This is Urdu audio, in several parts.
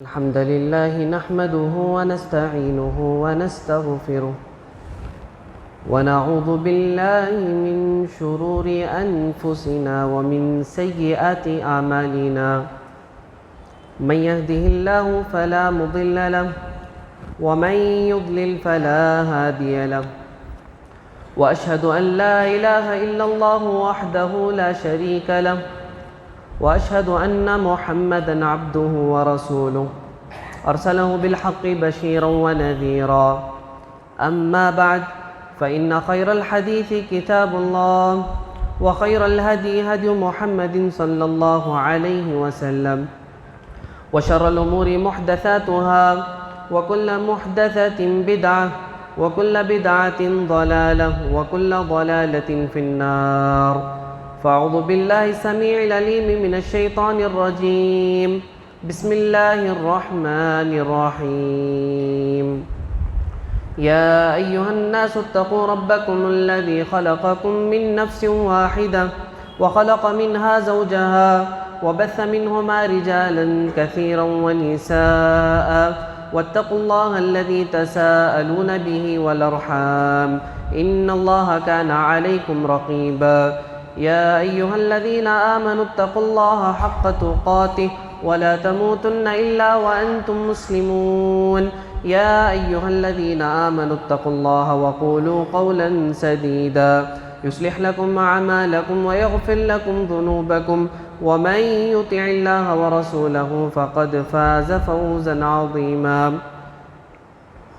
الحمد لله نحمده ونستعينه ونستغفره ونعوذ بالله من شرور أنفسنا ومن سيئات أعمالنا من يهده الله فلا مضل له ومن يضلل فلا هادي له وأشهد أن لا إله إلا الله وحده لا شريك له وأشهد أن محمدًا عبده ورسوله أرسله بالحق بشيرا ونذيرا أما بعد فإن خير الحديث كتاب الله وخير الهدي هدي محمد صلى الله عليه وسلم وشر الأمور محدثاتها وكل محدثة بدعة وكل بدعة ضلالة وكل ضلالة في النار فأعوذ بالله السميع العليم من الشيطان الرجيم بسم الله الرحمن الرحيم يا أيها الناس اتقوا ربكم الذي خلقكم من نفس واحدة وخلق منها زوجها وبث منهما رجالا كثيرا ونساء واتقوا الله الذي تساءلون به والأرحام إن الله كان عليكم رقيبا يا أيها الذين آمنوا اتقوا الله حق تقاته ولا تموتن إلا وأنتم مسلمون يا أيها الذين آمنوا اتقوا الله وقولوا قولا سديدا يصلح لكم أعمالكم ويغفر لكم ذنوبكم ومن يطع الله ورسوله فقد فاز فوزا عظيما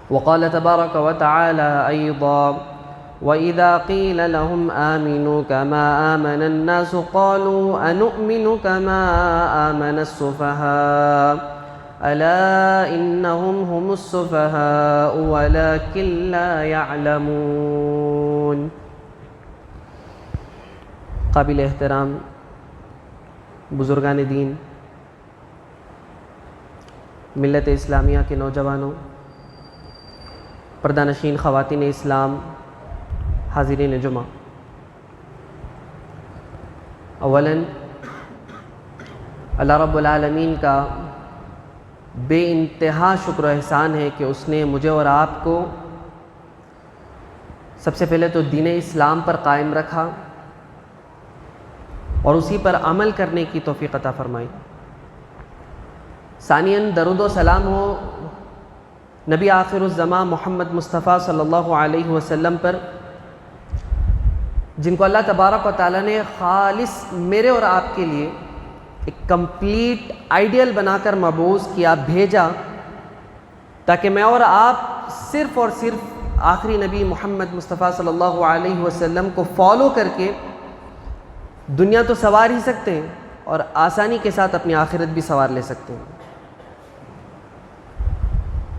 وقال تبارك وتعالى أيضا وَإِذَا قِيلَ لَهُمْ آمِنُوا كَمَا آمَنَ النَّاسُ قَالُوا أَنُؤْمِنُ كَمَا آمَنَ السُّفَهَاءُ أَلَا إِنَّهُمْ هُمُ السُّفَهَاءُ وَلَكِنْ لَا يَعْلَمُونَ۔ قابل احترام بزرگان دین، ملت اسلامیہ کے نوجوانوں، پردہ نشین خواتین اسلام، حاضرین جمعہ، اولاً اللہ رب العالمین کا بے انتہا شکر و احسان ہے کہ اس نے مجھے اور آپ کو سب سے پہلے تو دین اسلام پر قائم رکھا اور اسی پر عمل کرنے کی توفیق عطا فرمائی۔ ثانیاً درود و سلام ہو نبی آخر الزمان محمد مصطفیٰ صلی اللہ علیہ وسلم پر، جن کو اللہ تبارک و تعالیٰ نے خالص میرے اور آپ کے لیے ایک کمپلیٹ آئیڈیل بنا کر مبعوث کیا، بھیجا، تاکہ میں اور آپ صرف اور صرف آخری نبی محمد مصطفیٰ صلی اللہ علیہ وسلم کو فالو کر کے دنیا تو سنوار ہی سکتے ہیں اور آسانی کے ساتھ اپنی آخرت بھی سنوار لے سکتے ہیں۔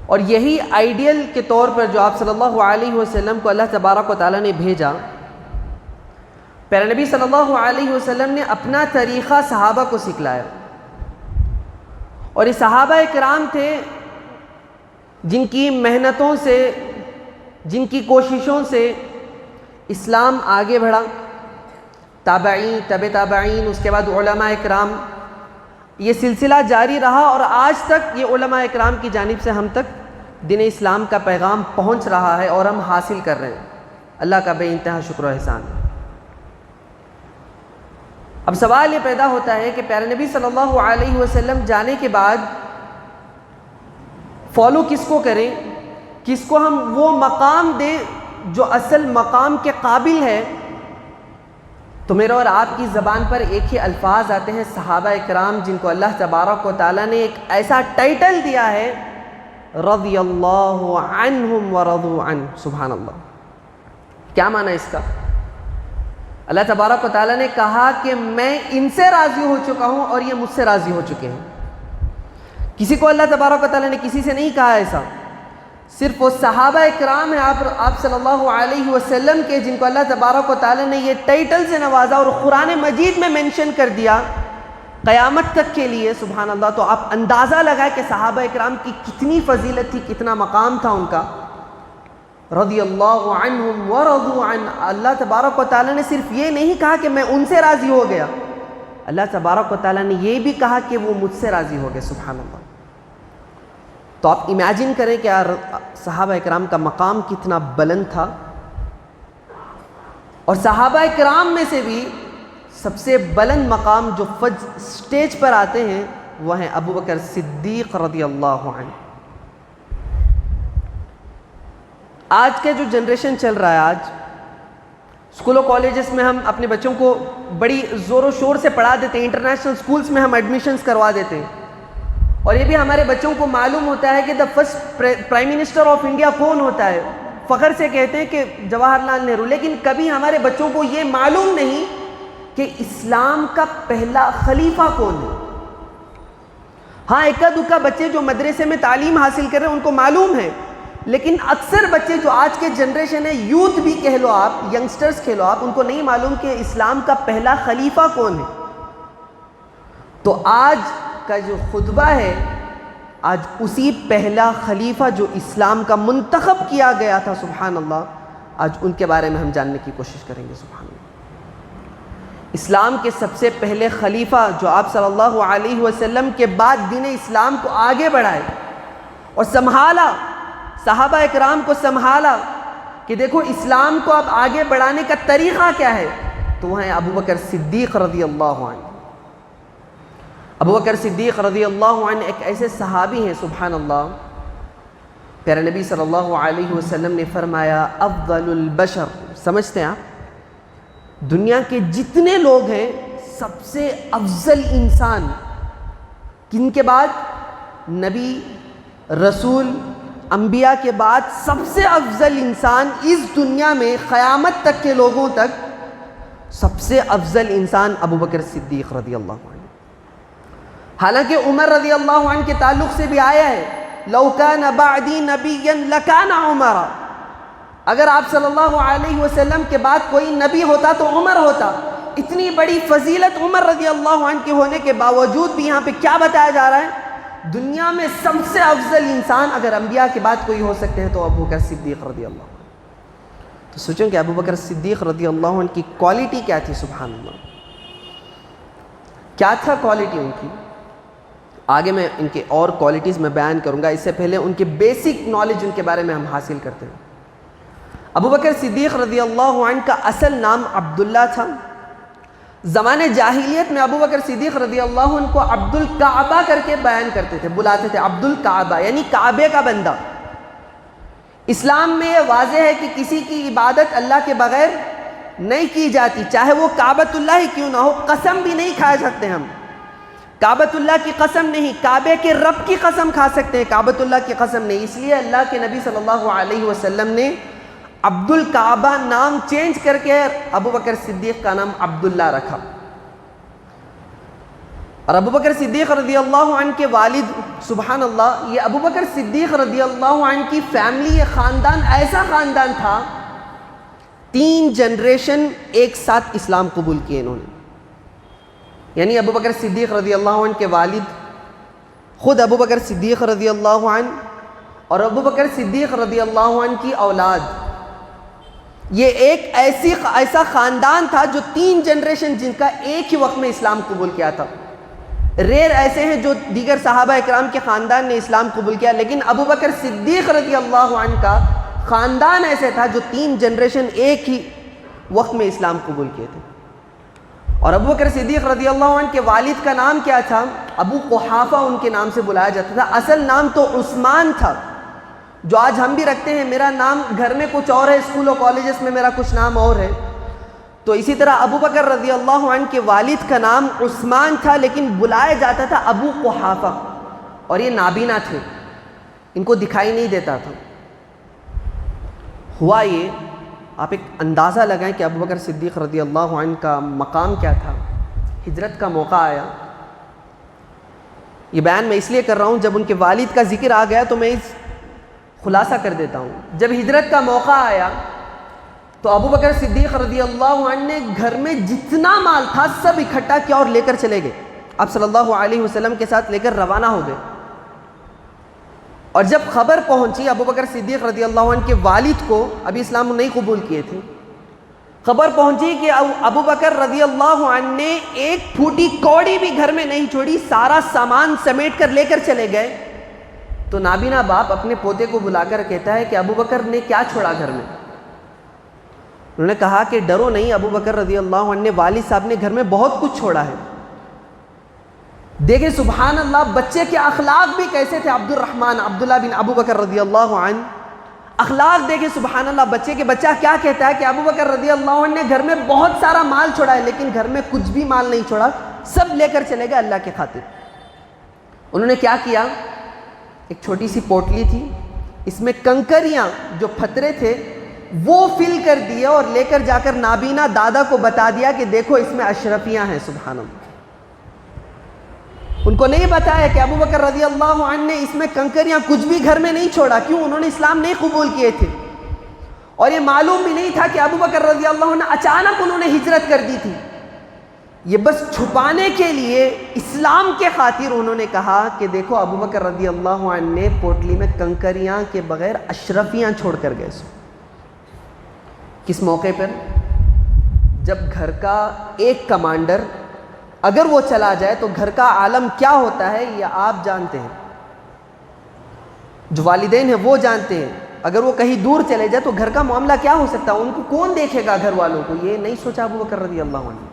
اور یہی آئیڈیل کے طور پر جو آپ صلی اللہ علیہ وسلم کو اللہ تبارک و تعالیٰ نے بھیجا، پیارے نبی صلی اللہ علیہ وسلم نے اپنا طریقہ صحابہ کو سکھلایا، اور یہ صحابہ اکرام تھے جن کی محنتوں سے، جن کی کوششوں سے اسلام آگے بڑھا، تابعین، تبع تابعین، اس کے بعد علماء اکرام، یہ سلسلہ جاری رہا اور آج تک یہ علماء اکرام کی جانب سے ہم تک دین اسلام کا پیغام پہنچ رہا ہے اور ہم حاصل کر رہے ہیں۔ اللہ کا بے انتہا شکر و احسان ہے۔ اب سوال یہ پیدا ہوتا ہے کہ پیارے نبی صلی اللہ علیہ وسلم جانے کے بعد فالو کس کو کریں، کس کو ہم وہ مقام دیں جو اصل مقام کے قابل ہے؟ تو میرے اور آپ کی زبان پر ایک ہی الفاظ آتے ہیں، صحابہ اکرام، جن کو اللہ تبارک و تعالیٰ نے ایک ایسا ٹائٹل دیا ہے، رضی اللہ عنہم ورضوا عنہ۔ سبحان اللہ، کیا معنی اس کا؟ اللہ تبارک و تعالیٰ نے کہا کہ میں ان سے راضی ہو چکا ہوں اور یہ مجھ سے راضی ہو چکے ہیں۔ کسی کو اللہ تبارک و تعالیٰ نے کسی سے نہیں کہا ایسا، صرف وہ صحابہ اکرام ہیں آپ صلی اللہ علیہ وسلم کے، جن کو اللہ تبارک و تعالیٰ نے یہ ٹائٹل سے نوازا اور قرآن مجید میں منشن کر دیا قیامت تک کے لیے۔ سبحان اللہ، تو آپ اندازہ لگائیں کہ صحابہ اکرام کی کتنی فضیلت تھی، کتنا مقام تھا ان کا۔ رضی اللہ عنہم ورضوا عنہ، اللہ تبارک و تعالیٰ نے صرف یہ نہیں کہا کہ میں ان سے راضی ہو گیا، اللہ تبارک و تعالیٰ نے یہ بھی کہا کہ وہ مجھ سے راضی ہو گئے. سبحان اللہ. تو آپ امیجن کریں کہ یار صحابہ اکرام کا مقام کتنا بلند تھا. اور صحابہ اکرام میں سے بھی سب سے بلند مقام جو سٹیج پر آتے ہیں وہ ہیں ابو بکر صدیق رضی اللہ عنہ. آج کے جو جنریشن چل رہا ہے، آج اسکول و کالجز میں ہم اپنے بچوں کو بڑی زور و شور سے پڑھا دیتے ہیں، انٹرنیشنل اسکولس میں ہم ایڈمیشنز کروا دیتے ہیں، اور یہ بھی ہمارے بچوں کو معلوم ہوتا ہے کہ the first prime minister of India کون ہوتا ہے. فخر سے کہتے ہیں کہ جواہر لال نہرو، لیکن کبھی ہمارے بچوں کو یہ معلوم نہیں کہ اسلام کا پہلا خلیفہ کون ہے. ہاں اکا دکا بچے جو مدرسے میں تعلیم حاصل کر رہے ہیں ان کو معلوم ہے، لیکن اکثر بچے جو آج کے جنریشن ہے، یوتھ بھی کہہ لو آپ، ینگسٹرز کہہ لو آپ، ان کو نہیں معلوم کہ اسلام کا پہلا خلیفہ کون ہے. تو آج کا جو خطبہ ہے، آج اسی پہلا خلیفہ جو اسلام کا منتخب کیا گیا تھا، سبحان اللہ، آج ان کے بارے میں ہم جاننے کی کوشش کریں گے. سبحان اللہ. اسلام کے سب سے پہلے خلیفہ جو آپ صلی اللہ علیہ وسلم کے بعد دین اسلام کو آگے بڑھائے اور سنبھالا، صحابہ اکرام کو سنبھالا کہ دیکھو اسلام کو اب آگے بڑھانے کا طریقہ کیا ہے، تو وہ ہیں ابو بکر صدیق رضی اللہ عنہ. ابو بکر صدیق رضی اللہ عنہ ایک ایسے صحابی ہیں، سبحان اللہ، پیارے نبی صلی اللہ علیہ وسلم نے فرمایا افضل البشر، سمجھتے ہیں آپ، دنیا کے جتنے لوگ ہیں سب سے افضل انسان کن کے بعد؟ نبی، رسول، انبیاء کے بعد سب سے افضل انسان اس دنیا میں قیامت تک کے لوگوں تک سب سے افضل انسان ابو بکر صدیق رضی اللہ عنہ. حالانکہ عمر رضی اللہ عنہ کے تعلق سے بھی آیا ہے لو کان بعدی نبیا لکان عمر، اگر آپ صلی اللہ علیہ وسلم کے بعد کوئی نبی ہوتا تو عمر ہوتا. اتنی بڑی فضیلت عمر رضی اللہ عنہ کے ہونے کے باوجود بھی یہاں پہ کیا بتایا جا رہا ہے؟ دنیا میں سب سے افضل انسان اگر انبیاء کے بعد کوئی ہو سکتے ہیں تو ابو بکر صدیق رضی اللہ عنہ. تو سوچیں کہ ابو بکر صدیق رضی اللہ عنہ کی کوالٹی کیا تھی، سبحان اللہ، کیا تھا کوالٹی ان کی. آگے میں ان کے اور کوالٹیز میں بیان کروں گا، اس سے پہلے ان کے بیسک نالج ان کے بارے میں ہم حاصل کرتے ہیں. ابو بکر صدیق رضی اللہ عنہ کا اصل نام عبداللہ تھا. زمانے جاہلیت میں ابو بکر صدیق رضی اللہ عنہ کو عبد الکعبہ کر کے بیان کرتے تھے، بلاتے تھے عبد الکعبہ، یعنی کعبے کا بندہ. اسلام میں یہ واضح ہے کہ کسی کی عبادت اللہ کے بغیر نہیں کی جاتی، چاہے وہ کعبۃ اللہ ہی کیوں نہ ہو. قسم بھی نہیں کھا سکتے ہم، کعبۃ اللہ کی قسم نہیں، کعبے کے رب کی قسم کھا سکتے ہیں، کعبۃ اللہ کی قسم نہیں. اس لیے اللہ کے نبی صلی اللہ علیہ وسلم نے عبد الکعبہ نام چینج کر کے ابو بکر صدیق کا نام عبداللہ رکھا. اور ابو بکر صدیق رضی اللہ عنہ کے والد، سبحان اللہ، یہ ابو بکر صدیق رضی اللہ عنہ کی فیملی، یہ خاندان ایسا خاندان تھا، 3 جنریشن ایک ساتھ اسلام قبول کیے انہوں نے. یعنی ابو بکر صدیق رضی اللہ عنہ کے والد، خود ابو بکر صدیق رضی اللہ عنہ اور ابو بکر صدیق رضی اللہ عنہ کی اولاد، یہ ایک ایسا خاندان تھا جو 3 جنریشن جن کا ایک ہی وقت میں اسلام قبول کیا تھا. ریئر ایسے ہیں جو دیگر صحابہ اکرام کے خاندان نے اسلام قبول کیا، لیکن ابو بکر صدیق رضی اللہ عنہ کا خاندان ایسے تھا جو 3 جنریشن ایک ہی وقت میں اسلام قبول کیے تھے. اور ابو بکر صدیق رضی اللہ عنہ کے والد کا نام کیا تھا؟ ابو قحافہ ان کے نام سے بلایا جاتا تھا. اصل نام تو عثمان تھا، جو آج ہم بھی رکھتے ہیں. میرا نام گھر میں کچھ اور ہے، اسکول و کالجز میں میرا کچھ نام اور ہے. تو اسی طرح ابو بکر رضی اللہ عنہ کے والد کا نام عثمان تھا، لیکن بلایا جاتا تھا ابو قحافہ. اور یہ نابینا تھے، ان کو دکھائی نہیں دیتا تھا. ہوا یہ، آپ ایک اندازہ لگائیں کہ ابو بکر صدیق رضی اللہ عنہ کا مقام کیا تھا. ہجرت کا موقع آیا. یہ بیان میں اس لیے کر رہا ہوں، جب ان کے والد کا ذکر آ گیا تو میں اس خلاصہ کر دیتا ہوں. جب ہجرت کا موقع آیا تو ابو بکر صدیق رضی اللہ عنہ نے گھر میں جتنا مال تھا سب اکٹھا کیا اور لے کر چلے گئے. آپ صلی اللہ علیہ وسلم کے ساتھ لے کر روانہ ہو گئے. اور جب خبر پہنچی ابو بکر صدیق رضی اللہ عنہ کے والد کو، ابھی اسلام نہیں قبول کیے تھے، خبر پہنچی کہ ابو بکر رضی اللہ عنہ نے ایک پھوٹی کوڑی بھی گھر میں نہیں چھوڑی، سارا سامان سمیٹ کر لے کر چلے گئے. تو نابینا باپ اپنے پوتے کو بلا کر کہتا ہے کہ ابو بکر نے کیا چھوڑا گھر میں؟ انہوں نے کہا کہ ڈرو نہیں، ابو بکر رضی اللہ عنہ نے، والد صاحب نے گھر میں بہت کچھ چھوڑا ہے۔ دیکھیں سبحان اللہ، بچے کے اخلاق بھی کیسے تھے۔ عبد الرحمن عبداللہ بن ابو بکر رضی اللہ عنہ، اخلاق دیکھیں سبحان اللہ، بچہ کیا کہتا ہے کہ ابو بکر رضی اللہ عنہ نے گھر میں بہت سارا مال چھوڑا ہے، لیکن گھر میں کچھ بھی مال نہیں چھوڑا، سب لے کر چلے گئے اللہ کے خاطر۔ انہوں نے کیا کیا؟ ایک چھوٹی سی پوٹلی تھی، اس میں کنکریاں جو پتھرے تھے وہ فل کر دیے اور لے کر جا کر نابینا دادا کو بتا دیا کہ دیکھو اس میں اشرفیاں ہیں۔ سبحان اللہ، ان کو نہیں بتایا کہ ابو بکر رضی اللہ عنہ نے اس میں کنکریاں کچھ بھی گھر میں نہیں چھوڑا۔ کیوں؟ انہوں نے اسلام نہیں قبول کیے تھے، اور یہ معلوم بھی نہیں تھا کہ ابو بکر رضی اللہ عنہ اچانک انہوں نے ہجرت کر دی تھی۔ یہ بس چھپانے کے لیے، اسلام کے خاطر انہوں نے کہا کہ دیکھو ابو بکر رضی اللہ عنہ نے پوٹلی میں کنکریاں کے بغیر اشرفیاں چھوڑ کر گئے۔ کس موقع پر؟ جب گھر کا ایک کمانڈر اگر وہ چلا جائے تو گھر کا عالم کیا ہوتا ہے یہ آپ جانتے ہیں، جو والدین ہیں وہ جانتے ہیں۔ اگر وہ کہیں دور چلے جائے تو گھر کا معاملہ کیا ہو سکتا ہے، ان کو کون دیکھے گا گھر والوں کو؟ یہ نہیں سوچا ابو بکر رضی اللہ عنہ،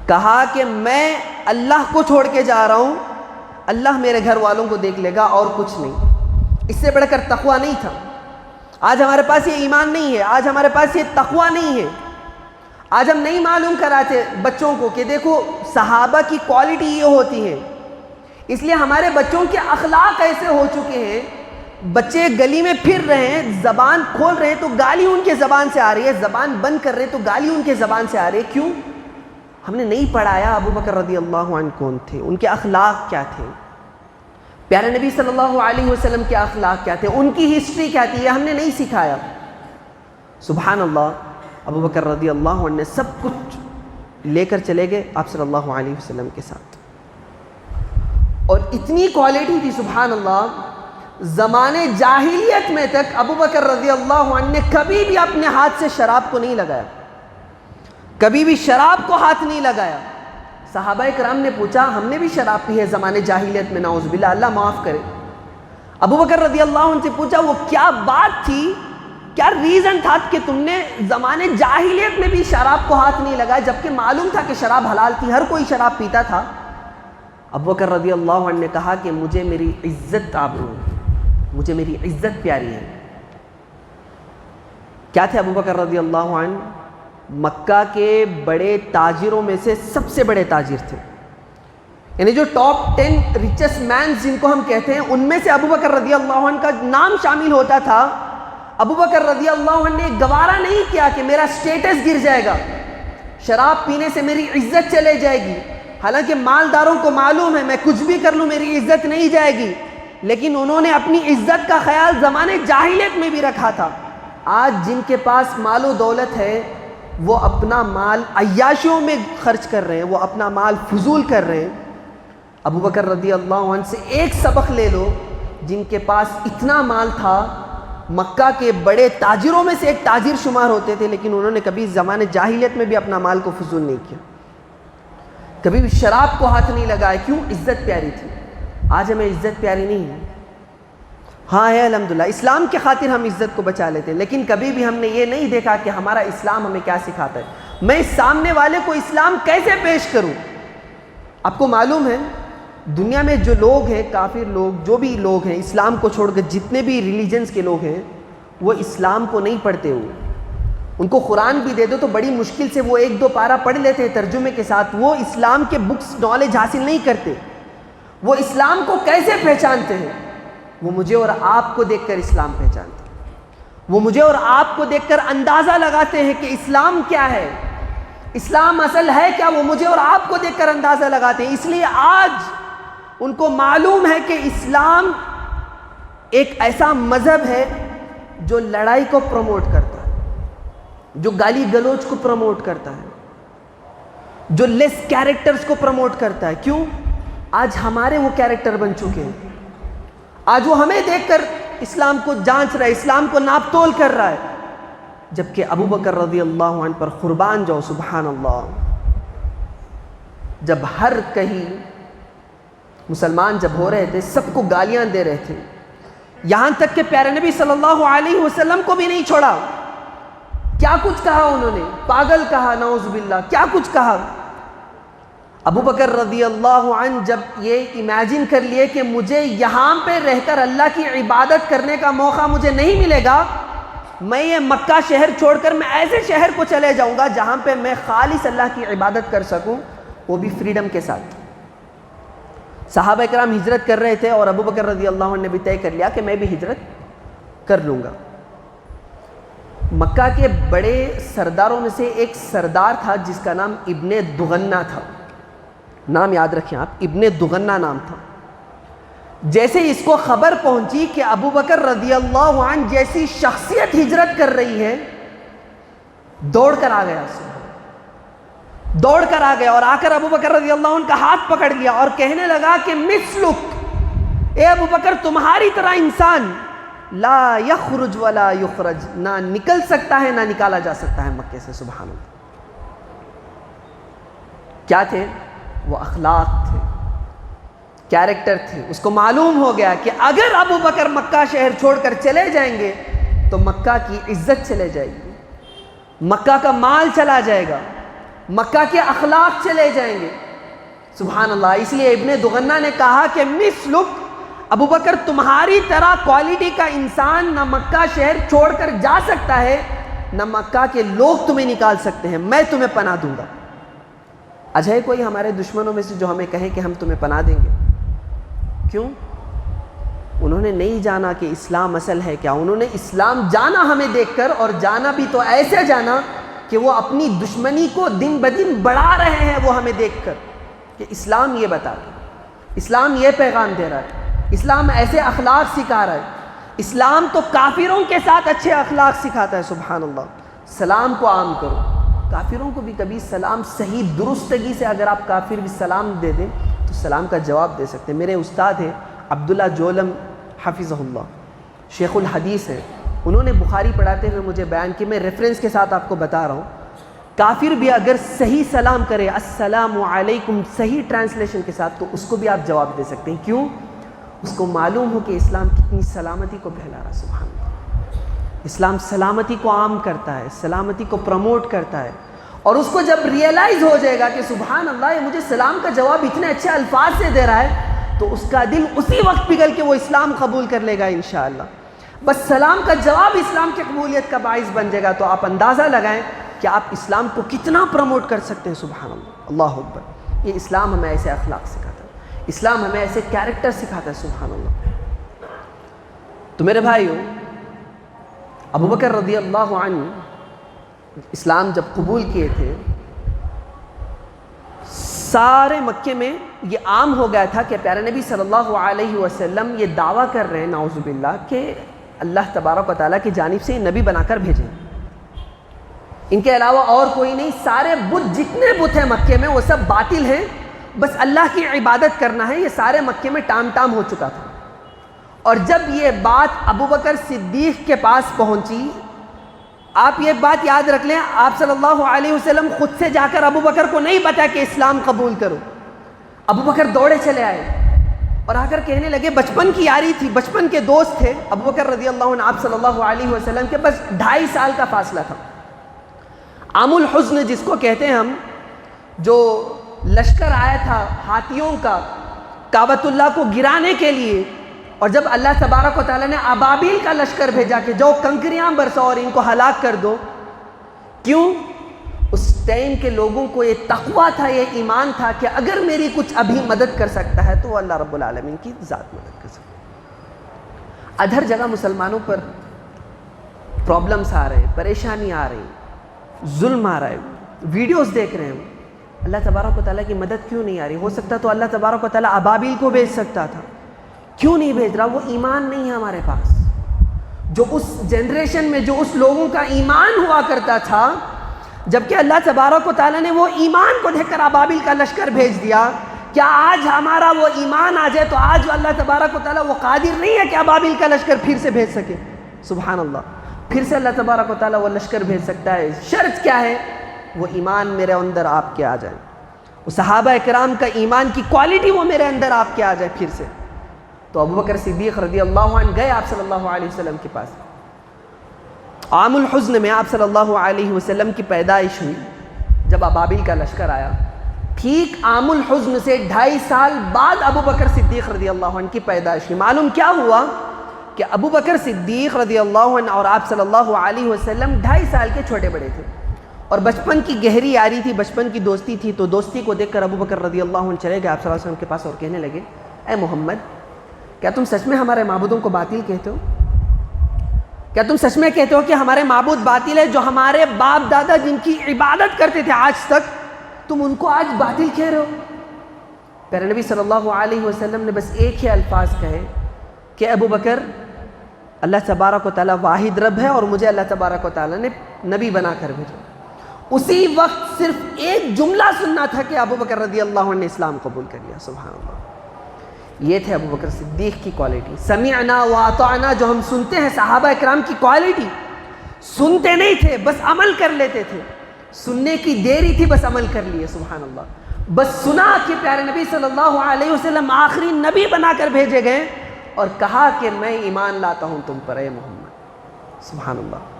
کہا کہ میں اللہ کو چھوڑ کے جا رہا ہوں، اللہ میرے گھر والوں کو دیکھ لے گا اور کچھ نہیں۔ اس سے بڑھ کر تقویٰ نہیں تھا۔ آج ہمارے پاس یہ ایمان نہیں ہے، آج ہمارے پاس یہ تقویٰ نہیں ہے، آج ہم نہیں معلوم کراتے بچوں کو کہ دیکھو صحابہ کی کوالٹی یہ ہوتی ہے۔ اس لیے ہمارے بچوں کے اخلاق ایسے ہو چکے ہیں، بچے گلی میں پھر رہے ہیں، زبان کھول رہے ہیں تو گالی ان کے زبان سے آ رہی ہے، زبان بند کر رہے ہیں تو گالی ان کے زبان سے آ رہی ہے۔ کیوں؟ ہم نے نہیں پڑھایا ابو بکر رضی اللہ عنہ کون تھے، ان کے اخلاق کیا تھے، پیارے نبی صلی اللہ علیہ وسلم کے اخلاق کیا تھے، ان کی ہسٹری کیا تھی، یہ ہم نے نہیں سکھایا۔ سبحان اللہ، ابو بکر رضی اللہ عنہ نے سب کچھ لے کر چلے گئے آپ صلی اللہ علیہ وسلم کے ساتھ، اور اتنی کوالٹی تھی سبحان اللہ، زمانے جاہلیت میں تک ابو بکر رضی اللہ عنہ نے کبھی بھی اپنے ہاتھ سے شراب کو نہیں لگایا، کبھی بھی شراب کو ہاتھ نہیں لگایا۔ صحابہ کرام نے پوچھا ہم نے بھی شراب پی ہے زمانے جاہلیت میں، نعوذ باللہ، اللہ معاف کرے۔ ابو بکر رضی اللہ عنہ سے پوچھا وہ کیا بات تھی، کیا ریزن تھا کہ تم نے زمانے جاہلیت میں بھی شراب کو ہاتھ نہیں لگایا، جبکہ معلوم تھا کہ شراب حلال تھی، ہر کوئی شراب پیتا تھا؟ ابو بکر رضی اللہ عنہ نے کہا کہ مجھے میری عزت آبرو، مجھے میری عزت پیاری ہے۔ کیا تھے ابو بکر رضی اللہ عنہ؟ مکہ کے بڑے تاجروں میں سے سب سے بڑے تاجر تھے، یعنی جو ٹاپ 10 ریچسٹ مینز جن کو ہم کہتے ہیں ان میں سے ابو بکر رضی اللہ عنہ کا نام شامل ہوتا تھا۔ ابو بکر رضی اللہ عنہ نے گوارا نہیں کیا کہ میرا سٹیٹس گر جائے گا، شراب پینے سے میری عزت چلے جائے گی، حالانکہ مالداروں کو معلوم ہے میں کچھ بھی کر لوں میری عزت نہیں جائے گی، لیکن انہوں نے اپنی عزت کا خیال زمانے جاہلیت میں بھی رکھا تھا۔ آج جن کے پاس مال و دولت ہے وہ اپنا مال عیاشیوں میں خرچ کر رہے ہیں، وہ اپنا مال فضول کر رہے ہیں۔ ابو بکر رضی اللہ عنہ سے ایک سبق لے لو، جن کے پاس اتنا مال تھا، مکہ کے بڑے تاجروں میں سے ایک تاجر شمار ہوتے تھے، لیکن انہوں نے کبھی زمانے جاہلیت میں بھی اپنا مال کو فضول نہیں کیا، کبھی بھی شراب کو ہاتھ نہیں لگایا۔ کیوں؟ عزت پیاری تھی۔ آج ہمیں عزت پیاری نہیں ہے، ہاں ہے الحمدللہ، اسلام کے خاطر ہم عزت کو بچا لیتے ہیں، لیکن کبھی بھی ہم نے یہ نہیں دیکھا کہ ہمارا اسلام ہمیں کیا سکھاتا ہے، میں سامنے والے کو اسلام کیسے پیش کروں۔ آپ کو معلوم ہے دنیا میں جو لوگ ہیں، کافر لوگ، جو بھی لوگ ہیں اسلام کو چھوڑ کر، جتنے بھی ریلیجنز کے لوگ ہیں وہ اسلام کو نہیں پڑھتے ہوئے، ان کو قرآن بھی دے دو تو بڑی مشکل سے وہ 1-2 پارہ پڑھ لیتے ہیں ترجمے کے ساتھ، وہ اسلام کے بکس نالج حاصل نہیں کرتے۔ وہ اسلام کو کیسے پہچانتے ہیں؟ وہ مجھے اور آپ کو دیکھ کر اسلام پہچانتے ہیں، وہ مجھے اور آپ کو دیکھ کر اندازہ لگاتے ہیں کہ اسلام کیا ہے، اسلام اصل ہے کیا، وہ مجھے اور آپ کو دیکھ کر اندازہ لگاتے ہیں۔ اس لیے آج ان کو معلوم ہے کہ اسلام ایک ایسا مذہب ہے جو لڑائی کو پروموٹ کرتا ہے، جو گالی گلوچ کو پروموٹ کرتا ہے، جو لیس کیریکٹرز کو پروموٹ کرتا ہے۔ کیوں؟ آج ہمارے وہ کیریکٹر بن چکے ہیں، آج وہ ہمیں دیکھ کر اسلام کو جانچ رہا ہے، اسلام کو ناپ تول کر رہا ہے، جبکہ ابو بکر رضی اللہ عنہ پر قربان جاؤ سبحان اللہ، جب ہر کہیں مسلمان جب ہو رہے تھے سب کو گالیاں دے رہے تھے، یہاں تک کہ پیارے نبی صلی اللہ علیہ وسلم کو بھی نہیں چھوڑا۔ کیا کچھ کہا انہوں نے، پاگل کہا، نعوذ باللہ، کیا کچھ کہا۔ ابو بکر رضی اللہ عنہ جب یہ امیجن کر لیے کہ مجھے یہاں پہ رہ کر اللہ کی عبادت کرنے کا موقع مجھے نہیں ملے گا، میں یہ مکہ شہر چھوڑ کر میں ایسے شہر کو چلے جاؤں گا جہاں پہ میں خالص اللہ کی عبادت کر سکوں، وہ بھی فریڈم کے ساتھ۔ صحابہ کرام ہجرت کر رہے تھے اور ابو بکر رضی اللہ عنہ نے بھی طے کر لیا کہ میں بھی ہجرت کر لوں گا۔ مکہ کے بڑے سرداروں میں سے ایک سردار تھا جس کا نام ابن دغنہ تھا، نام یاد رکھیں آپ، ابن دغنہ نام تھا۔ جیسے اس کو خبر پہنچی کہ ابو بکر رضی اللہ عنہ جیسی شخصیت ہجرت کر رہی ہے، دوڑ کر آ گیا، دوڑ کر آ گیا اور آ کر ابو بکر رضی اللہ عنہ کا ہاتھ پکڑ لیا اور کہنے لگا کہ مثلک، اے ابو بکر تمہاری طرح انسان لا یخرج ولا یخرج، نہ نکل سکتا ہے نہ نکالا جا سکتا ہے مکے سے۔ سبحان اللہ۔ کیا تھے وہ؟ اخلاق تھے، کیریکٹر تھے۔ اس کو معلوم ہو گیا کہ اگر ابو بکر مکہ شہر چھوڑ کر چلے جائیں گے تو مکہ کی عزت چلے جائے گی، مکہ کا مال چلا جائے گا، مکہ کے اخلاق چلے جائیں گے۔ سبحان اللہ۔ اس لیے ابن دغنہ نے کہا کہ مثلک، ابو بکر تمہاری طرح کوالٹی کا انسان نہ مکہ شہر چھوڑ کر جا سکتا ہے، نہ مکہ کے لوگ تمہیں نکال سکتے ہیں، میں تمہیں پناہ دوں گا۔ اجے کوئی ہمارے دشمنوں میں سے جو ہمیں کہے کہ ہم تمہیں پناہ دیں گے؟ کیوں؟ انہوں نے نہیں جانا کہ اسلام اصل ہے کیا، انہوں نے اسلام جانا ہمیں دیکھ کر، اور جانا بھی تو ایسے جانا کہ وہ اپنی دشمنی کو دن بدن بڑھا رہے ہیں، وہ ہمیں دیکھ کر کہ اسلام یہ بتا رہا ہے، اسلام یہ پیغام دے رہا ہے، اسلام ایسے اخلاق سکھا رہا ہے۔ اسلام تو کافروں کے ساتھ اچھے اخلاق سکھاتا ہے۔ سبحان اللہ۔ سلام کو عام کرو، کافروں کو بھی کبھی سلام صحیح درستگی سے، اگر آپ کافر بھی سلام دے دیں تو سلام کا جواب دے سکتے ہیں۔ میرے استاد ہیں عبداللہ جولم حفظہ اللہ، شیخ الحدیث ہیں، انہوں نے بخاری پڑھاتے ہوئے مجھے بیان کی، میں ریفرنس کے ساتھ آپ کو بتا رہا ہوں، کافر بھی اگر صحیح سلام کرے السلام علیکم صحیح ٹرانسلیشن کے ساتھ تو اس کو بھی آپ جواب دے سکتے ہیں۔ کیوں؟ اس کو معلوم ہو کہ اسلام کتنی سلامتی کو پھیلا رہا ہے۔ سبحان اللہ۔ اسلام سلامتی کو عام کرتا ہے، سلامتی کو پروموٹ کرتا ہے، اور اس کو جب ریئلائز ہو جائے گا کہ سبحان اللہ یہ مجھے سلام کا جواب اتنے اچھے الفاظ سے دے رہا ہے، تو اس کا دل اسی وقت پگھل کے وہ اسلام قبول کر لے گا انشاءاللہ۔ بس سلام کا جواب اسلام کی قبولیت کا باعث بن جائے گا، تو آپ اندازہ لگائیں کہ آپ اسلام کو کتنا پروموٹ کر سکتے ہیں۔ سبحان اللہ، اللہ اکبر۔ یہ اسلام ہمیں ایسے اخلاق سکھاتا ہے، اسلام ہمیں ایسے کیریکٹر سکھاتا ہے۔ سبحان اللہ۔ تو میرے بھائیو، ابو بکر رضی اللہ عنہ اسلام جب قبول کیے تھے، سارے مکے میں یہ عام ہو گیا تھا کہ پیارے نبی صلی اللہ علیہ وسلم یہ دعویٰ کر رہے ہیں نعوذ باللہ کہ اللہ تبارک و تعالیٰ کی جانب سے نبی بنا کر بھیجیں، ان کے علاوہ اور کوئی نہیں، سارے بت جتنے بت ہیں مکے میں وہ سب باطل ہیں، بس اللہ کی عبادت کرنا ہے۔ یہ سارے مکے میں ٹام ٹام ہو چکا تھا، اور جب یہ بات ابو بکر صدیق کے پاس پہنچی، آپ یہ بات یاد رکھ لیں، آپ صلی اللہ علیہ وسلم خود سے جا کر ابو بکر کو نہیں بتا کہ اسلام قبول کرو، ابو بکر دوڑے چلے آئے اور آ کر کہنے لگے، بچپن کی یاری تھی، بچپن کے دوست تھے ابو بکر رضی اللہ عنہ، آپ صلی اللہ علیہ وسلم کے بس 2.5 سال کا فاصلہ تھا۔ عام الحزن جس کو کہتے ہیں ہم، جو لشکر آیا تھا ہاتھیوں کا کعبۃ اللہ کو گرانے کے لیے، اور جب اللہ تبارک و تعالیٰ نے ابابیل کا لشکر بھیجا کہ جو کنکریاں برساؤ اور ان کو ہلاک کر دو، کیوں؟ اس ٹائم کے لوگوں کو یہ تقویٰ تھا، یہ ایمان تھا کہ اگر میری کچھ ابھی مدد کر سکتا ہے تو وہ اللہ رب العالمین کی ذات مدد کر سکتا ہے۔ ادھر جگہ مسلمانوں پر پرابلمس آ رہے ہیں، پریشانی آ رہی، ظلم آ رہا ہے، ویڈیوز دیکھ رہے ہیں، اللہ تبارک و تعالیٰ کی مدد کیوں نہیں آ رہی؟ ہو سکتا تو اللہ تبارک و تعالیٰ ابابیل کو بھیج سکتا تھا، کیوں نہیں بھیج رہا؟ وہ ایمان نہیں ہے ہمارے پاس، جو اس جنریشن میں جو اس لوگوں کا ایمان ہوا کرتا تھا، جبکہ اللہ تبارک و تعالیٰ نے وہ ایمان کو دیکھ کر ابابیل کا لشکر بھیج دیا۔ کیا آج ہمارا وہ ایمان آ جائے تو آج اللہ تبارک و تعالیٰ وہ قادر نہیں ہے کہ ابابیل کا لشکر پھر سے بھیج سکے؟ سبحان اللہ، پھر سے اللہ تبارک و تعالیٰ وہ لشکر بھیج سکتا ہے، شرط کیا ہے؟ وہ ایمان میرے اندر آپ کے آ جائیں، صحابہ اکرام کا ایمان کی کوالٹی وہ میرے اندر آپ کے آ جائے پھر سے. تو ابوبکر صدیق رضی اللہ عنہ گئے آپ صلی اللہ علیہ وسلم کے پاس. عام الحزن میں آپ صلی اللہ علیہ وسلم کی پیدائش ہوئی جب ابابیل کا لشکر آیا. ٹھیک عام الحزن سے 2.5 سال بعد ابوبکر صدیق رضی اللہ عنہ کی پیدائش ہوئی. معلوم کیا ہوا کہ ابوبکر صدیق رضی اللہ عنہ اور آپ صلی اللہ علیہ وسلم 2.5 سال کے چھوٹے بڑے تھے اور بچپن کی گہری یاری تھی, بچپن کی دوستی تھی. تو دوستی کو دیکھ کر ابوبکر رضی اللہ عنہ چلے گئے آپ صلی اللہ علیہ وسلم کے پاس اور کہنے لگے, اے محمد, کیا تم سچ میں ہمارے معبودوں کو باطل کہتے ہو؟ کیا تم سچ میں کہتے ہو کہ ہمارے معبود باطل ہے؟ جو ہمارے باپ دادا جن کی عبادت کرتے تھے آج تک, تم ان کو آج باطل کہہ رہے ہو؟ پیارے نبی صلی اللہ علیہ وسلم نے بس ایک ہی الفاظ کہے کہ ابو بکر, اللہ تبارک و تعالیٰ واحد رب ہے اور مجھے اللہ تبارک و تعالیٰ نے نبی بنا کر بھیجا. اسی وقت صرف ایک جملہ سننا تھا کہ ابو بکر رضی اللہ عنہ نے اسلام قبول کر لیا. سبحان اللہ. یہ تھے ابو بکر صدیق کی کوالٹی. سمعنا واطعنا جو ہم سنتے ہیں صحابہ اکرام کی کوالٹی, سنتے نہیں تھے بس عمل کر لیتے تھے. سننے کی دیری تھی بس عمل کر لیے. سبحان اللہ. بس سنا کہ پیارے نبی صلی اللہ علیہ وسلم آخری نبی بنا کر بھیجے گئے اور کہا کہ میں ایمان لاتا ہوں تم پر اے محمد. سبحان اللہ.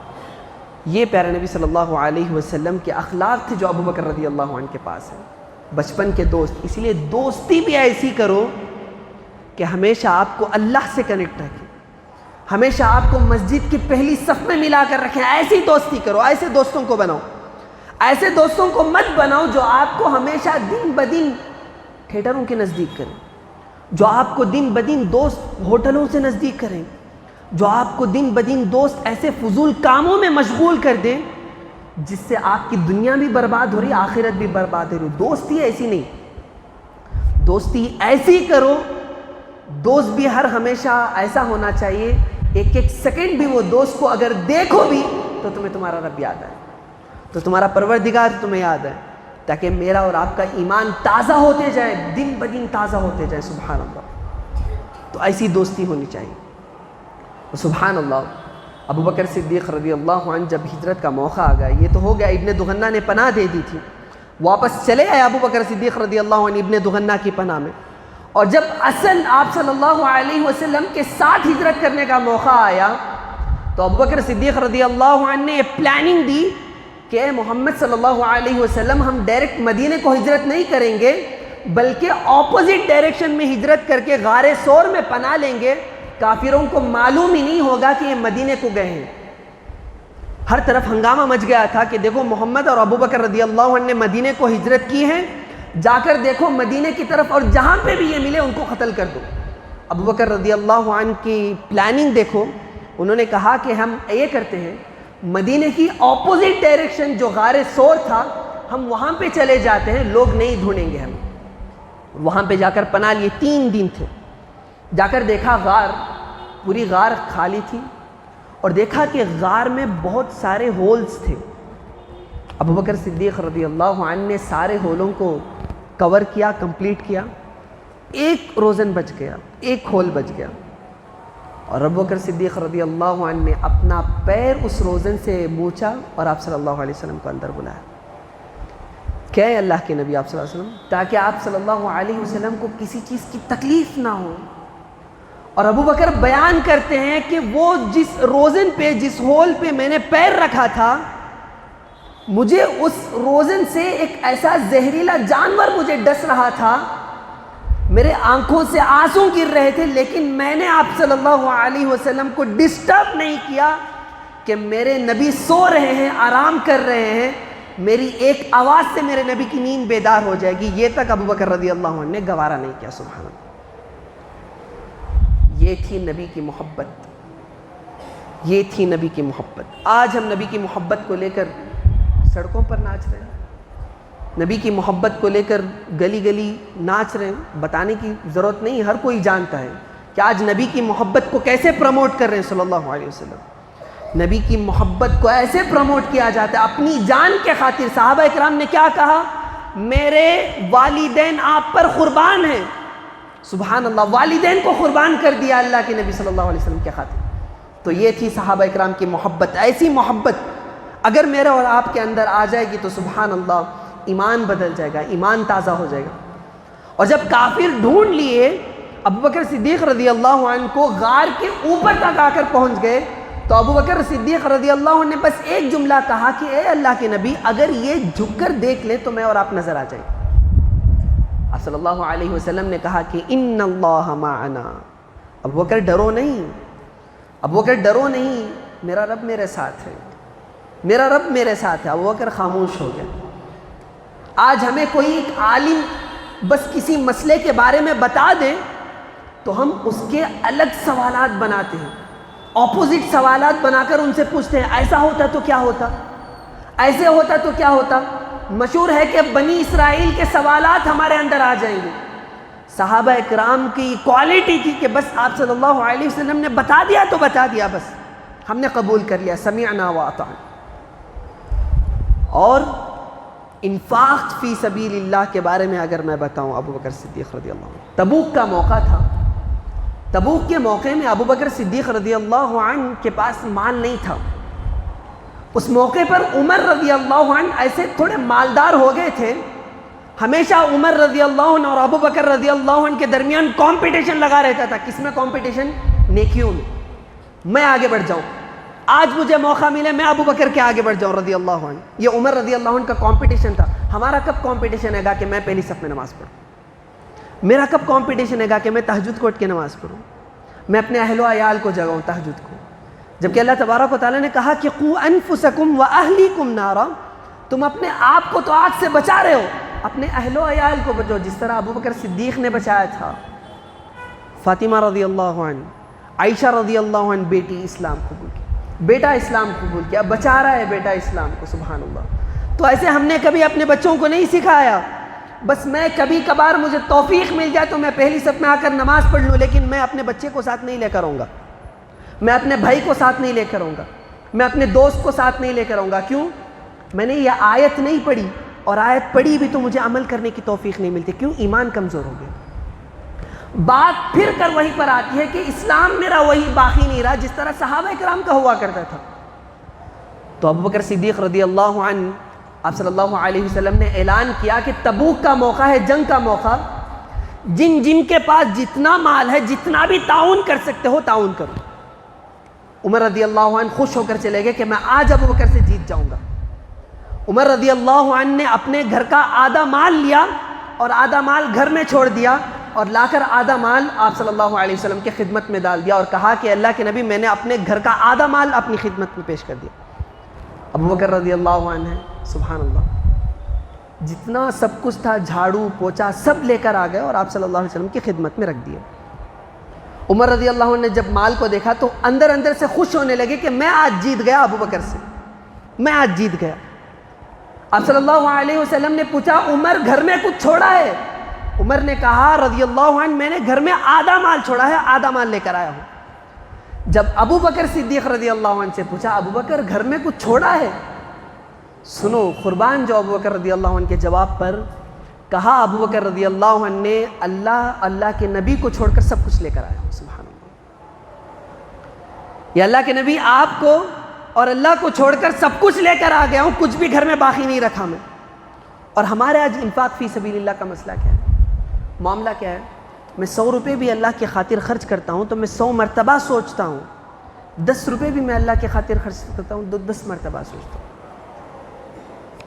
یہ پیارے نبی صلی اللہ علیہ وسلم کے اخلاق تھے جو ابو بکر رضی اللہ عنہ کے پاس ہیں. بچپن کے دوست. اس لیے دوستی بھی ایسی کرو کہ ہمیشہ آپ کو اللہ سے کنیکٹ رکھے, ہمیشہ آپ کو مسجد کی پہلی صف میں ملا کر رکھیں. ایسی دوستی کرو, ایسے دوستوں کو بناؤ. ایسے دوستوں کو مت بناؤ جو آپ کو ہمیشہ دن بدن تھیٹروں کے نزدیک کریں, جو آپ کو دن بدن دوست ہوٹلوں سے نزدیک کریں, جو آپ کو دن بدن دوست ایسے فضول کاموں میں مشغول کر دیں جس سے آپ کی دنیا بھی برباد ہو رہی, آخرت بھی برباد ہو رہی. دوستی ایسی نہیں, دوستی ایسی کرو. دوست بھی ہر ہمیشہ ایسا ہونا چاہیے ایک ایک سیکنڈ بھی وہ دوست کو اگر دیکھو بھی تو تمہیں تمہارا رب یاد آئے, تو تمہارا پروردگار تمہیں یاد ہے, تاکہ میرا اور آپ کا ایمان تازہ ہوتے جائے, دن بدن تازہ ہوتے جائے. سبحان اللہ. تو ایسی دوستی ہونی چاہیے. سبحان اللہ. ابو بکر صدیق رضی اللہ عنہ جب ہجرت کا موقع آ گیا, یہ تو ہو گیا ابن دغنہ نے پناہ دے دی تھی, واپس چلے آئے ابو بکر صدیق رضی اللہ عنہ ابن دغنہ کی پناہ میں. اور جب اصل آپ صلی اللہ علیہ وسلم کے ساتھ ہجرت کرنے کا موقع آیا تو ابو بکر صدیق رضی اللہ عنہ نے یہ پلاننگ دی کہ اے محمد صلی اللہ علیہ وسلم, ہم ڈائریکٹ مدینے کو ہجرت نہیں کریں گے بلکہ اپوزٹ ڈائریکشن میں ہجرت کر کے غار ثور میں پناہ لیں گے. کافروں کو معلوم ہی نہیں ہوگا کہ یہ مدینے کو گئے ہیں. ہر طرف ہنگامہ مچ گیا تھا کہ دیکھو محمد اور ابو بکر رضی اللہ عنہ نے مدینے کو ہجرت کی ہے, جا کر دیکھو مدینے کی طرف اور جہاں پہ بھی یہ ملے ان کو قتل کر دو. ابو بکر رضی اللہ عنہ کی پلاننگ دیکھو, انہوں نے کہا کہ ہم یہ کرتے ہیں, مدینے کی اپوزٹ ڈائریکشن جو غار ثور تھا ہم وہاں پہ چلے جاتے ہیں, لوگ نہیں ڈھونڈیں گے ہمیں. وہاں پہ جا کر پناہ لیے. 3 دن تھے. جا کر دیکھا غار, پوری غار خالی تھی اور دیکھا کہ غار میں بہت سارے ہولز تھے. ابو بکر صدیق رضی اللہ عنہ نے سارے ہولوں کو کور کیا, کمپلیٹ کیا. ایک روزن بچ گیا, ایک ہول بچ گیا, اور ابو بکر صدیق رضی اللہ عنہ نے اپنا پیر اس روزن سے موچا اور آپ صلی اللہ علیہ وسلم کو اندر بلایا. کیا ہے اللہ کے نبی آپ صلی اللہ علیہ وسلم, تاکہ آپ صلی اللہ علیہ وسلم کو کسی چیز کی تکلیف نہ ہو. اور ابو بکر بیان کرتے ہیں کہ وہ جس روزن پہ, جس ہول پہ میں نے پیر رکھا تھا, مجھے اس روزن سے ایک ایسا زہریلا جانور مجھے ڈس رہا تھا, میرے آنکھوں سے آنسو گر رہے تھے, لیکن میں نے آپ صلی اللہ علیہ وسلم کو ڈسٹرب نہیں کیا کہ میرے نبی سو رہے ہیں, آرام کر رہے ہیں, میری ایک آواز سے میرے نبی کی نیند بیدار ہو جائے گی. یہ تک ابو بکر رضی اللہ عنہ نے گوارا نہیں کیا. سبحان اللہ. یہ تھی نبی کی محبت, یہ تھی نبی کی محبت. آج ہم نبی کی محبت کو لے کر سڑکوں پر ناچ رہے ہیں, نبی کی محبت کو لے کر گلی گلی ناچ رہے ہیں. بتانے کی ضرورت نہیں, ہر کوئی جانتا ہے کہ آج نبی کی محبت کو کیسے پروموٹ کر رہے ہیں صلی اللہ علیہ وسلم. نبی کی محبت کو ایسے پروموٹ کیا جاتا ہے اپنی جان کے خاطر. صحابہ اکرام نے کیا کہا, میرے والدین آپ پر قربان ہیں. سبحان اللہ, والدین کو قربان کر دیا اللہ کے نبی صلی اللہ علیہ وسلم کے خاطر. تو یہ تھی صحابہ اکرام کی محبت. ایسی محبت اگر میرا اور آپ کے اندر آ جائے گی تو سبحان اللہ ایمان بدل جائے گا، ایمان تازہ ہو جائے گا۔ اور جب کافر ڈھونڈ لیے ابوبکر صدیق رضی اللہ عنہ کو، غار کے اوپر تک آ کر پہنچ گئے، تو ابوبکر صدیق رضی اللہ عنہ نے بس ایک جملہ کہا کہ اے اللہ کے نبی، اگر یہ جھک کر دیکھ لے تو میں اور آپ نظر آ جائیں۔ آپ صلی اللہ علیہ وسلم نے کہا کہ ان اللہ معنا، ابوبکر ڈرو نہیں، ابوبکر ڈرو نہیں، میرا رب میرے ساتھ ہے، میرا رب میرے ساتھ ہے۔ ابوبکر خاموش ہو گیا۔ آج ہمیں کوئی ایک عالم بس کسی مسئلے کے بارے میں بتا دے تو ہم اس کے الگ سوالات بناتے ہیں، اپوزٹ سوالات بنا کر ان سے پوچھتے ہیں ایسا ہوتا تو کیا ہوتا، ایسے ہوتا تو کیا ہوتا۔ مشہور ہے کہ بنی اسرائیل کے سوالات ہمارے اندر آ جائیں گے۔ صحابہ اکرام کی کوالٹی تھی کہ بس آپ صلی اللہ علیہ وسلم نے بتا دیا تو بتا دیا، بس ہم نے قبول کر لیا، سمعنا واطعنا۔ اور انفاق فی سبیل اللہ کے بارے میں اگر میں بتاؤں، ابوبکر صدیق رضی اللہ عنہ، تبوک کا موقع تھا، تبوک کے موقع میں ابوبکر صدیق رضی اللہ عنہ کے پاس مال نہیں تھا۔ اس موقع پر عمر رضی اللہ عنہ ایسے تھوڑے مالدار ہو گئے تھے، ہمیشہ عمر رضی اللہ عنہ اور ابوبکر رضی اللہ عنہ کے درمیان کمپٹیشن لگا رہتا تھا۔ کس میں کمپٹیشن؟ نیکیوں میں آگے بڑھ جاؤں، آج مجھے موقع ملے میں ابوبکر کے آگے بڑھ جاؤں رضی اللہ عنہ۔ یہ عمر رضی اللہ عنہ کا کمپٹیشن تھا۔ ہمارا کب کمپٹیشن ہے گا کہ میں پہلی صف میں نماز پڑھوں؟ میرا کب کمپٹیشن ہے گا کہ میں تہجد کو اٹھ کے نماز پڑھوں، میں اپنے اہل و عیال کو جگاؤں تہجد کو؟ جبکہ اللہ تبارک و تعالیٰ نے کہا کہ قو انفسکم واہلیکم نارا، تم اپنے آپ کو تو آگ سے بچا رہے ہو، اپنے اہل و عیال کو بچاؤ، جس طرح ابوبکر صدیق نے بچایا تھا۔ فاطمہ رضی اللہ عنہ، عائشہ رضی اللہ عنہ بیٹی اسلام قبول کی، بیٹا اسلام قبول کیا، بچا رہا ہے بیٹا اسلام کو، سبحان اللہ۔ تو ایسے ہم نے کبھی اپنے بچوں کو نہیں سکھایا، بس میں کبھی کبھار مجھے توفیق مل جائے تو میں پہلی صف میں آ کر نماز پڑھ لوں، لیکن میں اپنے بچے کو ساتھ نہیں لے کر آؤں گا، میں اپنے بھائی کو ساتھ نہیں لے کر آؤں گا، میں اپنے دوست کو ساتھ نہیں لے کر آؤں گا۔ کیوں؟ میں نے یہ آیت نہیں پڑھی، اور آیت پڑھی بھی تو مجھے عمل کرنے کی توفیق نہیں ملتی۔ کیوں؟ ایمان کمزور ہو گیا۔ بات پھر کر وہیں پر آتی ہے کہ اسلام میرا وہی باقی نہیں رہا جس طرح صحابہ اکرام کا ہوا کرتا تھا۔ تو ابوبکر صدیق رضی اللہ عنہ، آپ صلی اللہ علیہ وسلم نے اعلان کیا کہ تبوک کا موقع ہے، جنگ کا موقع، جن جن کے پاس جتنا مال ہے، جتنا بھی تعاون کر سکتے ہو تعاون کرو۔ عمر رضی اللہ عنہ خوش ہو کر چلے گئے کہ میں آج ابوبکر سے جیت جاؤں گا۔ عمر رضی اللہ عنہ نے اپنے گھر کا آدھا مال لیا اور آدھا مال گھر میں چھوڑ دیا، اور لا کر آدھا مال آپ صلی اللہ علیہ وسلم کی خدمت میں ڈال دیا، اور کہا کہ اللہ کے نبی میں نے اپنے گھر کا آدھا مال اپنی خدمت میں پیش کر دیا۔ ابوبکر رضی اللہ عنہ ہے، سبحان اللہ، جتنا سب کچھ تھا، جھاڑو پوچھا سب لے کر آ گئے اور آپ صلی اللہ علیہ وسلم کی خدمت میں رکھ دیا۔ عمر رضی اللہ عنہ نے جب مال کو دیکھا تو اندر اندر سے خوش ہونے لگے کہ میں آج جیت گیا ابوبکر سے، میں آج جیت گیا۔ آپ صلی اللہ علیہ وسلم نے پوچھا عمر گھر میں کچھ چھوڑا ہے؟ عمر نے کہا رضی اللہ عنہ میں نے گھر میں آدھا مال چھوڑا ہے، آدھا مال لے کر آیا ہوں۔ جب ابوبکر صدیق رضی اللہ عنہ سے پوچھا ابوبکر گھر میں کچھ چھوڑا ہے؟ سنو قربان جو ابوبکر رضی اللہ عنہ کے جواب پر کہا، ابوبکر رضی اللہ عنہ نے اللہ کے نبی کو چھوڑ کر سب کچھ لے کر آیا ہوں، سبحان اللہ۔ یا اللہ کے نبی آپ کو اور اللہ کو چھوڑ کر سب کچھ لے کر آ گیا ہوں، کچھ بھی گھر میں باقی نہیں رکھا میں۔ اور ہمارے آج انفاق فی سبیل اللہ کا مسئلہ کیا ہے؟ معاملہ کیا ہے؟ میں 100 روپے بھی اللہ کی خاطر خرچ کرتا ہوں تو میں 100 مرتبہ سوچتا ہوں، 10 روپے بھی میں اللہ کی خاطر خرچ کرتا ہوں تو 10 مرتبہ سوچتا ہوں۔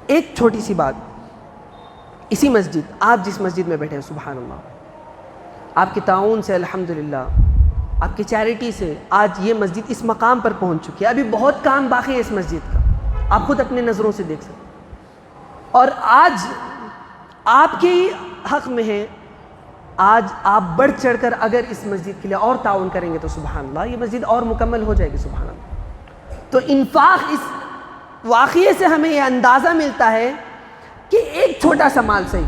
ایک چھوٹی سی بات، اسی مسجد، آپ جس مسجد میں بیٹھے ہیں، سبحان اللہ، آپ کے تعاون سے الحمدللہ، آپ کی چیریٹی سے آج یہ مسجد اس مقام پر پہنچ چکی ہے۔ ابھی بہت کام باقی ہے اس مسجد کا، آپ خود اپنے نظروں سے دیکھ سکتے ہیں، اور آج آپ کے حق میں ہے، آج آپ بڑھ چڑھ کر اگر اس مسجد کے لیے اور تعاون کریں گے تو سبحان اللہ یہ مسجد اور مکمل ہو جائے گی، سبحان اللہ۔ تو انفاق، اس واقعے سے ہمیں یہ اندازہ ملتا ہے کہ ایک چھوٹا سا مال صحیح۔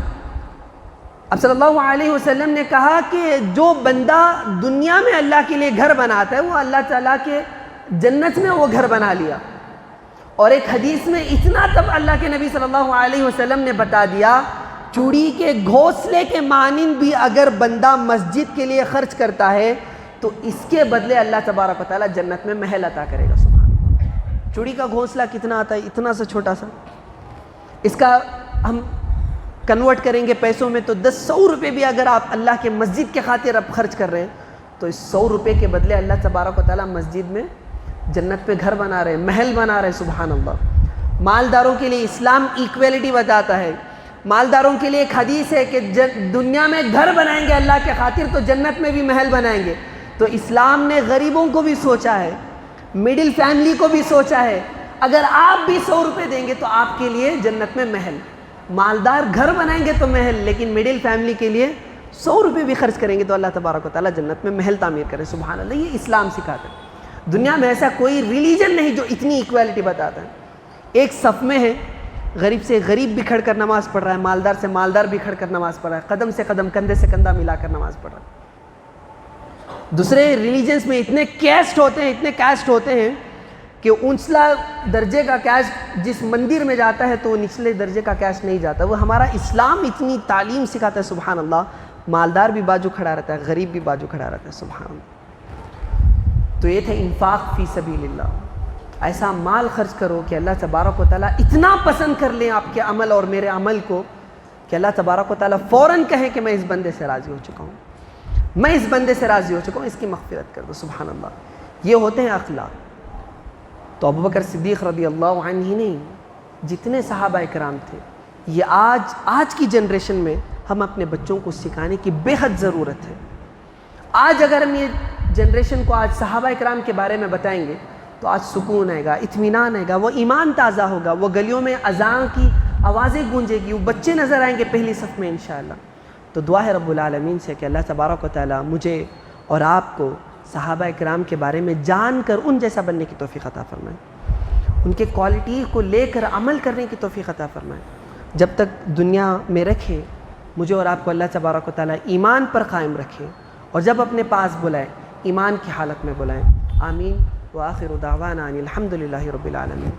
اب صلی اللہ علیہ وسلم نے کہا کہ جو بندہ دنیا میں اللہ کے لیے گھر بناتا ہے وہ اللہ تعالیٰ کے جنت میں وہ گھر بنا لیا۔ اور ایک حدیث میں اتنا تب اللہ کے نبی صلی اللہ علیہ وسلم نے بتا دیا، چوڑی کے گھونسلے کے مانند بھی اگر بندہ مسجد کے لیے خرچ کرتا ہے تو اس کے بدلے اللہ تبارک و تعالیٰ جنت میں محل عطا کرے گا، سبحان اللہ۔ چوڑی کا گھونسلہ کتنا آتا ہے؟ اتنا سا چھوٹا سا، اس کا ہم کنورٹ کریں گے پیسوں میں تو 100 روپے بھی اگر آپ اللہ کے مسجد کے خاطر اب خرچ کر رہے ہیں تو اس 100 روپے کے بدلے اللہ تبارک و تعالیٰ مسجد میں جنت پہ گھر بنا رہے ہیں، محل بنا رہے ہیں، سبحان اللہ۔ مالداروں کے لیے اسلام ایکویلٹی بتاتا ہے، مالداروں کے لیے ایک حدیث ہے کہ دنیا میں گھر بنائیں گے اللہ کے خاطر تو جنت میں بھی محل بنائیں گے۔ تو اسلام نے غریبوں کو بھی سوچا ہے، مڈل فیملی کو بھی سوچا ہے، اگر آپ بھی 100 روپے دیں گے تو آپ کے لیے جنت میں محل، مالدار گھر بنائیں گے تو محل، لیکن مڈل فیملی کے لیے 100 روپے بھی خرچ کریں گے تو اللہ تبارک و تعالیٰ جنت میں محل تعمیر کرے، سبحان اللہ۔ یہ اسلام سکھاتا ہے۔ دنیا میں ایسا کوئی ریلیجن نہیں جو اتنی ایکویلٹی بتاتا ہے۔ ایک صف میں ہے، غریب سے غریب بکھڑ کر نماز پڑھ رہا ہے، مالدار سے مالدار بکھڑ کر نماز پڑھ رہا ہے، قدم سے قدم، کندھے سے کندھا ملا کر نماز پڑھ رہا ہے۔ دوسرے ریلیجنز میں اتنے کیسٹ ہوتے ہیں کہ اونچلا درجے کا کیسٹ جس مندر میں جاتا ہے تو وہ نچلے درجے کا کیسٹ نہیں جاتا۔ وہ ہمارا اسلام اتنی تعلیم سکھاتا ہے، سبحان اللہ۔ مالدار بھی بازو کھڑا رہتا ہے، غریب بھی بازو کھڑا رہتا ہے، سبحان اللہ۔ تو یہ تھے انفاق فی سبیل اللہ۔ ایسا مال خرچ کرو کہ اللہ تبارک و تعالیٰ اتنا پسند کر لیں آپ کے عمل اور میرے عمل کو کہ اللہ تبارک و تعالیٰ فوراً کہے کہ میں اس بندے سے راضی ہو چکا ہوں، میں اس بندے سے راضی ہو چکا ہوں، اس کی مغفرت کر دو، سبحان اللہ۔ یہ ہوتے ہیں اخلاق۔ تو ابوبکر صدیق رضی اللہ عنہ ہی نہیں، جتنے صحابہ کرام تھے، یہ آج کی جنریشن میں ہم اپنے بچوں کو سکھانے کی بے حد ضرورت ہے۔ آج اگر ہم یہ جنریشن کو آج صحابہ کرام کے بارے میں بتائیں گے تو آج سکون آئے گا، اطمینان آئے گا، وہ ایمان تازہ ہوگا، وہ گلیوں میں اذان کی آوازیں گونجے گی، وہ بچے نظر آئیں گے پہلی صف میں انشاءاللہ۔ تو دعا ہے رب العالمین سے کہ اللہ تبارک و تعالیٰ مجھے اور آپ کو صحابہ کرام کے بارے میں جان کر ان جیسا بننے کی توفیق عطا فرمائے، ان کے کوالٹی کو لے کر عمل کرنے کی توفیق عطا فرمائے۔ جب تک دنیا میں رکھے مجھے اور آپ کو اللہ تبارک و تعالیٰ ایمان پر قائم رکھے، اور جب اپنے پاس بلائے ایمان کی حالت میں بلائیں۔ آمین۔ وآخر دعوانا ان الحمد للہ رب العالمین۔